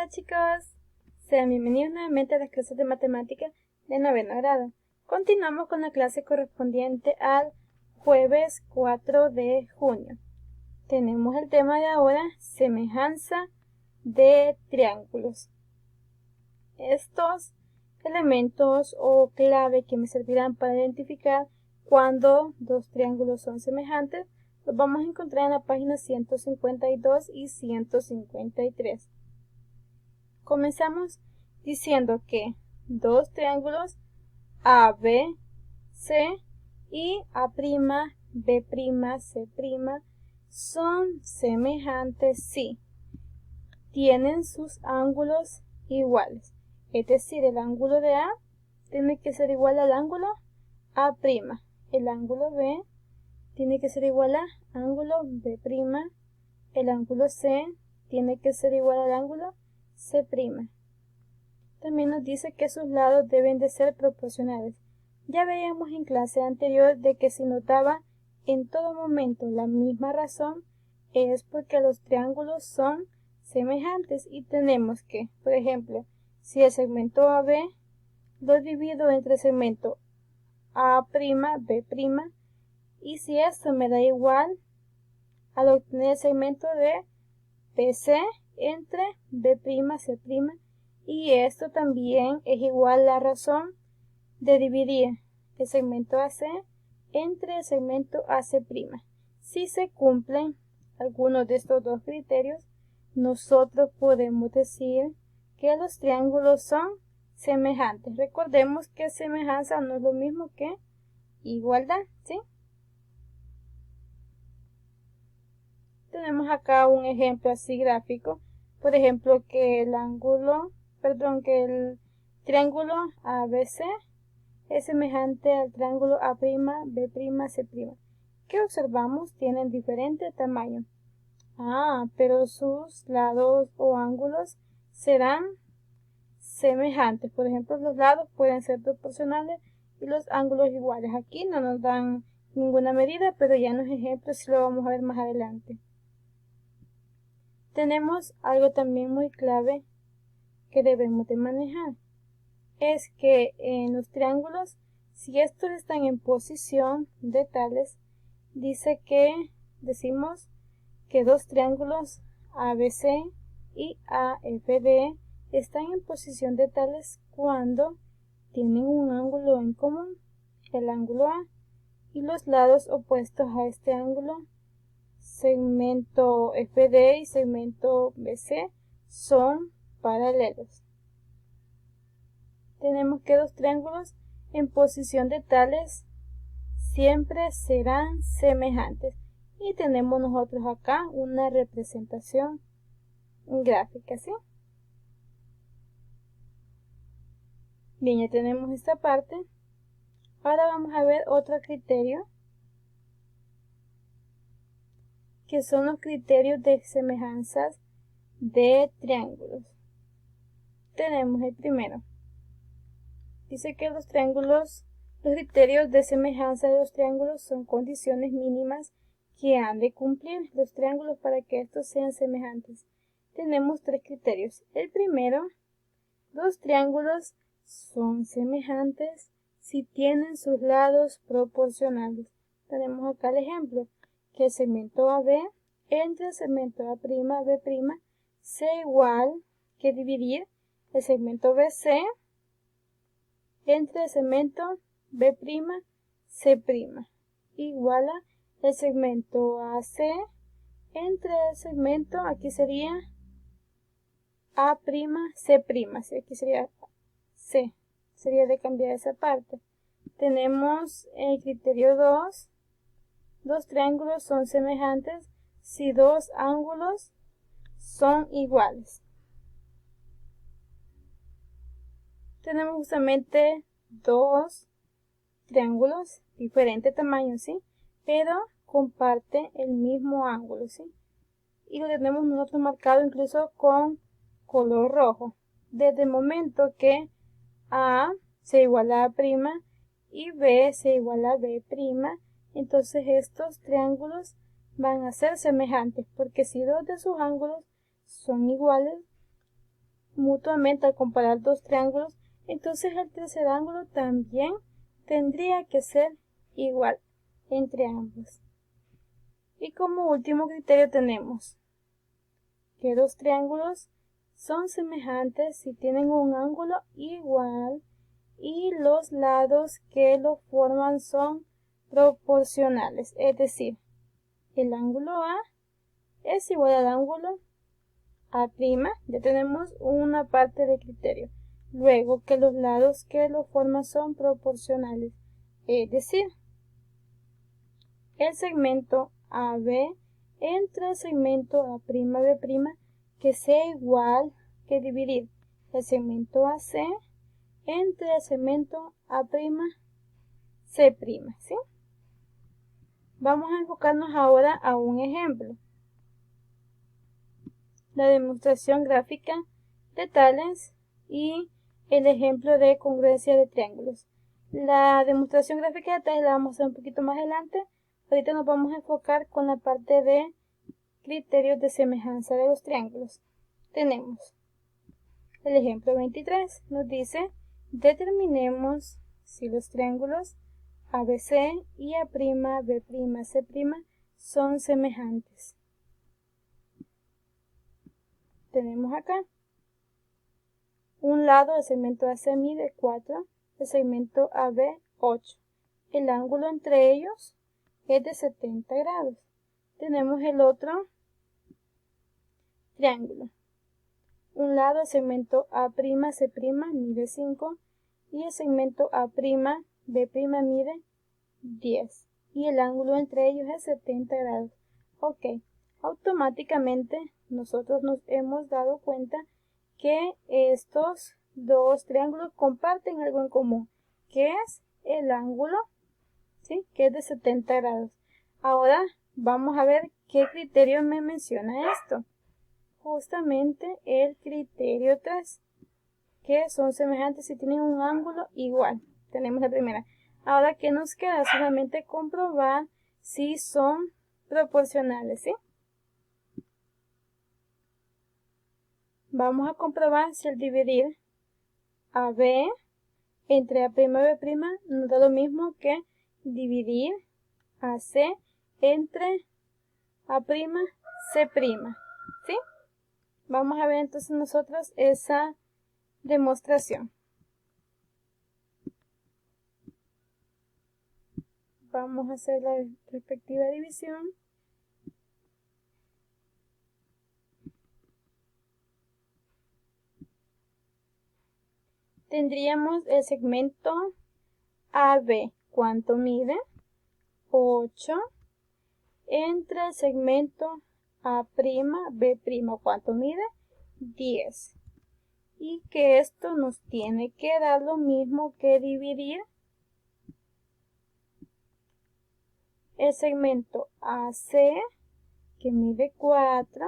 Hola chicos, sean bienvenidos nuevamente a las clases de matemática de noveno grado. Continuamos con la clase correspondiente al jueves 4 de junio. Tenemos el tema de ahora, semejanza de triángulos. Estos elementos o clave que me servirán para identificar cuando dos triángulos son semejantes los vamos a encontrar en la página 152 y 153. Comenzamos diciendo que dos triángulos AB, C y A'B', C' son semejantes si tienen sus ángulos iguales. Es decir, el ángulo de A tiene que ser igual al ángulo A'. El ángulo B tiene que ser igual a ángulo B'. El ángulo C tiene que ser igual al ángulo C'. También nos dice que sus lados deben de ser proporcionales. Ya veíamos en clase anterior de que si notaba en todo momento la misma razón es porque los triángulos son semejantes y tenemos que, por ejemplo, si el segmento AB lo divido entre el segmento A', B', y si esto me da igual al obtener el segmento de BC entre B', C', y esto también es igual a la razón de dividir el segmento AC entre el segmento AC'. Si se cumplen algunos de estos dos criterios, nosotros podemos decir que los triángulos son semejantes. Recordemos que semejanza no es lo mismo que igualdad, ¿sí? Tenemos acá un ejemplo así gráfico, por ejemplo que el triángulo ABC es semejante al triángulo A', B', C'. ¿Qué observamos? Tienen diferente tamaño. Pero sus lados o ángulos serán semejantes. Por ejemplo, los lados pueden ser proporcionales y los ángulos iguales. Aquí no nos dan ninguna medida, pero ya en los ejemplos sí lo vamos a ver más adelante. Tenemos algo también muy clave que debemos de manejar. Es que en los triángulos, si estos están en posición de tales, decimos que dos triángulos ABC y AFD están en posición de tales cuando tienen un ángulo en común, el ángulo A, y los lados opuestos a este ángulo, segmento FD y segmento BC, son paralelos. Tenemos que dos triángulos en posición de tales siempre serán semejantes. Y tenemos nosotros acá una representación gráfica, ¿sí? Bien, ya tenemos esta parte. Ahora vamos a ver otro criterio, que son los criterios de semejanzas de triángulos. Tenemos el primero. Dice que los criterios de semejanza de los triángulos son condiciones mínimas que han de cumplir los triángulos para que estos sean semejantes. Tenemos tres criterios. El primero, los triángulos son semejantes si tienen sus lados proporcionales. Tenemos acá el ejemplo, que el segmento AB entre el segmento A', B' sea igual que dividir el segmento BC entre el segmento B', C', igual a el segmento AC entre el segmento, aquí sería A', C', ¿sí? Aquí sería C, sería de cambiar esa parte. Tenemos el criterio 2, dos triángulos son semejantes si dos ángulos son iguales. Tenemos justamente dos triángulos, diferente tamaño, ¿sí? Pero comparten el mismo ángulo, ¿sí? Y lo tenemos nosotros marcado incluso con color rojo. Desde el momento que A se iguala a A' y B se iguala a B', entonces estos triángulos van a ser semejantes, porque si dos de sus ángulos son iguales, mutuamente al comparar dos triángulos, entonces el tercer ángulo también tendría que ser igual entre ambos. Y como último criterio tenemos que dos triángulos son semejantes si tienen un ángulo igual y los lados que lo forman son proporcionales, es decir, el ángulo A es igual al ángulo A', ya tenemos una parte de criterio. Luego que los lados que lo forman son proporcionales, es decir, el segmento AB entre el segmento A'B' que sea igual que dividir el segmento AC entre el segmento A'C', ¿sí? Vamos a enfocarnos ahora a un ejemplo. La demostración gráfica de tales y el ejemplo de congruencia de triángulos. La demostración gráfica de tales la vamos a hacer un poquito más adelante. Ahorita nos vamos a enfocar con la parte de criterios de semejanza de los triángulos. Tenemos el ejemplo 23. Nos dice, determinemos si los triángulos ABC y A'B'C' son semejantes. Tenemos acá un lado del segmento AC mide 4, el segmento AB 8. El ángulo entre ellos es de 70 grados. Tenemos el otro triángulo. Un lado del segmento A'C' mide 5 y el segmento A'B' mide 10. Y el ángulo entre ellos es 70 grados. Ok, automáticamente nosotros nos hemos dado cuenta que estos dos triángulos comparten algo en común, que es el ángulo, ¿sí? Que es de 70 grados. Ahora vamos a ver qué criterio me menciona esto. Justamente el criterio 3, que son semejantes si tienen un ángulo igual. Tenemos la primera. Ahora, ¿qué nos queda? Solamente comprobar si son proporcionales, ¿sí? Vamos a comprobar si al dividir AB entre A'B' nos da lo mismo que dividir AC entre A'C', ¿sí? Vamos a ver entonces nosotros esa demostración. Vamos a hacer la respectiva división. Tendríamos el segmento AB, ¿cuánto mide? 8, entre el segmento A'B', ¿cuánto mide? 10. Y que esto nos tiene que dar lo mismo que dividir el segmento AC, que mide 4,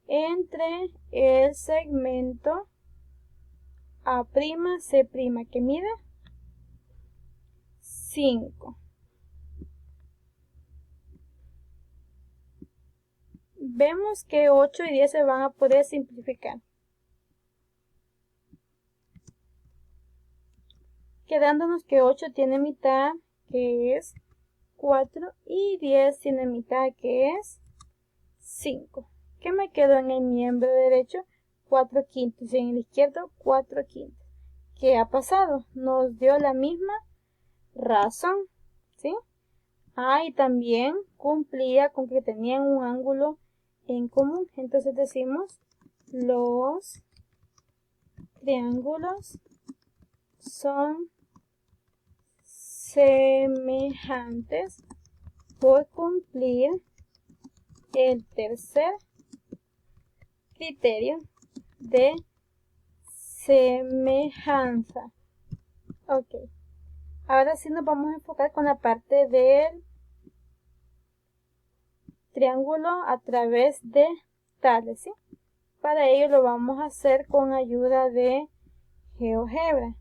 entre el segmento A'C', que mide 5. Vemos que 8 y 10 se van a poder simplificar, quedándonos que 8 tiene mitad, que es 4, y 10 tiene mitad, que es 5. ¿Qué me quedó en el miembro derecho? 4 quintos, y en el izquierdo 4 quintos. ¿Qué ha pasado? Nos dio la misma razón, ¿sí? Y también cumplía con que tenían un ángulo en común. Entonces decimos, los triángulos son semejantes por cumplir el tercer criterio de semejanza. Ok, ahora sí nos vamos a enfocar con la parte del triángulo a través de tales, ¿sí? Para ello lo vamos a hacer con ayuda de GeoGebra.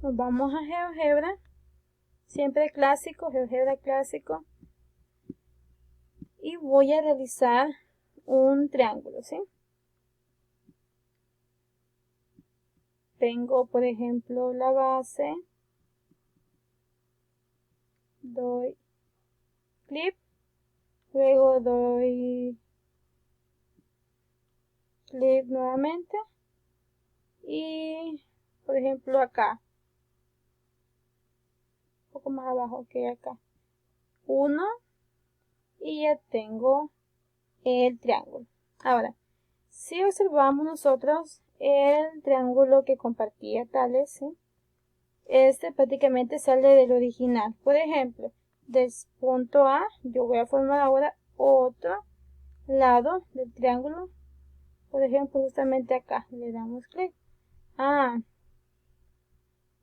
Nos vamos a GeoGebra, siempre clásico, GeoGebra clásico, y voy a realizar un triángulo, ¿sí? Tengo, por ejemplo, la base, doy clip, luego doy clip nuevamente y, por ejemplo, acá, un poco más abajo que acá, 1 y ya tengo el triángulo. Ahora, si observamos nosotros el triángulo que compartía tales, ¿sí? Este prácticamente sale del original. Por ejemplo, del punto A, yo voy a formar ahora otro lado del triángulo. Por ejemplo, justamente acá, le damos clic.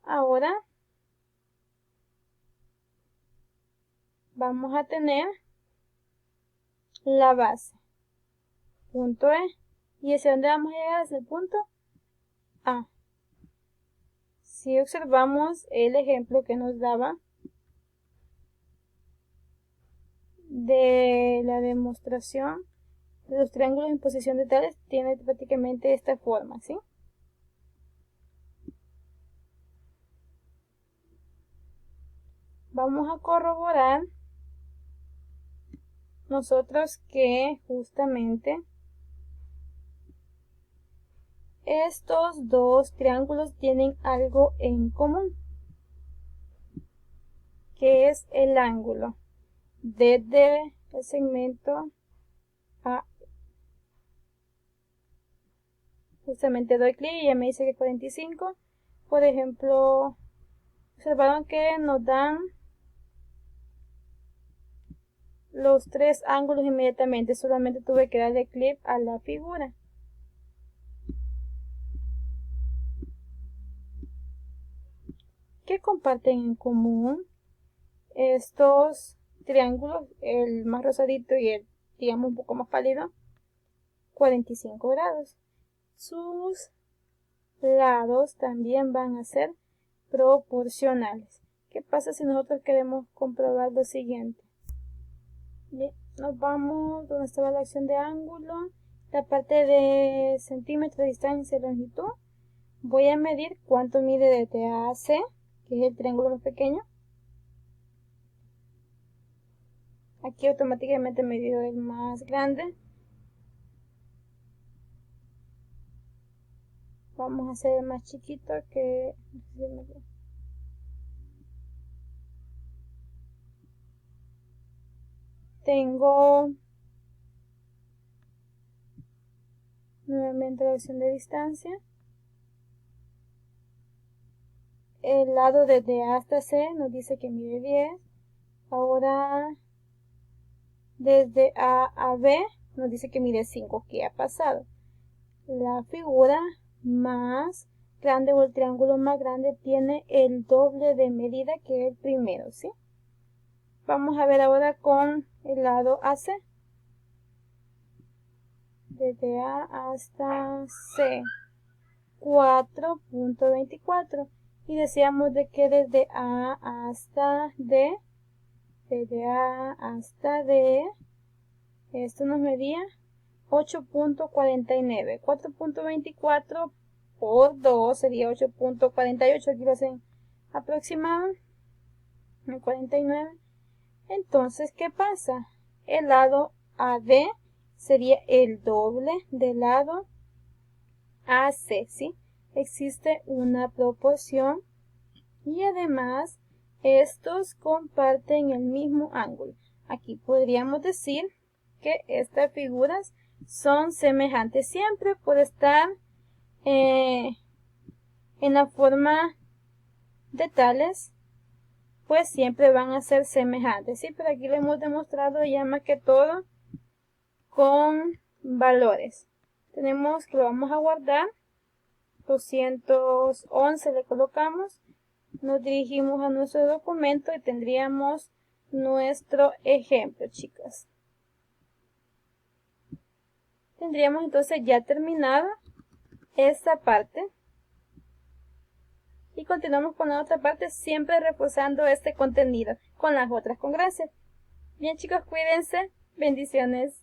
Ahora vamos a tener la base, punto E. ¿Y hacia dónde vamos a llegar? Hacia el punto A. Si observamos el ejemplo que nos daba de la demostración de los triángulos en posición de tales, tiene prácticamente esta forma, ¿sí? Vamos a corroborar nosotros que justamente estos dos triángulos tienen algo en común, que es el ángulo desde el segmento A. Justamente doy clic y ya me dice que 45. Por ejemplo, observaron que nos dan los tres ángulos inmediatamente. Solamente tuve que darle clic a la figura. ¿Qué comparten en común estos triángulos? El más rosadito y el, digamos, un poco más pálido. 45 grados. Sus lados también van a ser proporcionales. ¿Qué pasa si nosotros queremos comprobar lo siguiente? Bien, nos vamos donde estaba la acción de ángulo, la parte de centímetro, distancia y longitud. Voy a medir cuánto mide desde A a C, que es el triángulo más pequeño. Aquí automáticamente me dio el más grande. Vamos a hacer el más chiquito que... Tengo nuevamente la opción de distancia. El lado desde A hasta C nos dice que mide 10. Ahora desde A a B nos dice que mide 5. ¿Qué ha pasado? La figura más grande o el triángulo más grande tiene el doble de medida que el primero, ¿sí? Vamos a ver ahora con el lado AC. Desde A hasta C, 4.24. Y decíamos de que desde A hasta D, desde A hasta D, esto nos medía 8.49. 4.24 por 2 sería 8.48. Aquí lo hacen aproximado. 49. Entonces, ¿qué pasa? El lado AD sería el doble del lado AC, ¿sí? Existe una proporción y además estos comparten el mismo ángulo. Aquí podríamos decir que estas figuras son semejantes siempre por estar en la forma de tales, pues siempre van a ser semejantes, ¿sí? Pero aquí lo hemos demostrado ya más que todo con valores. Tenemos que lo vamos a guardar, 211 le colocamos, nos dirigimos a nuestro documento y tendríamos nuestro ejemplo, chicas. Tendríamos entonces ya terminada esta parte y continuamos con la otra parte, siempre reforzando este contenido con las otras con gracia. Bien, chicos, cuídense, bendiciones.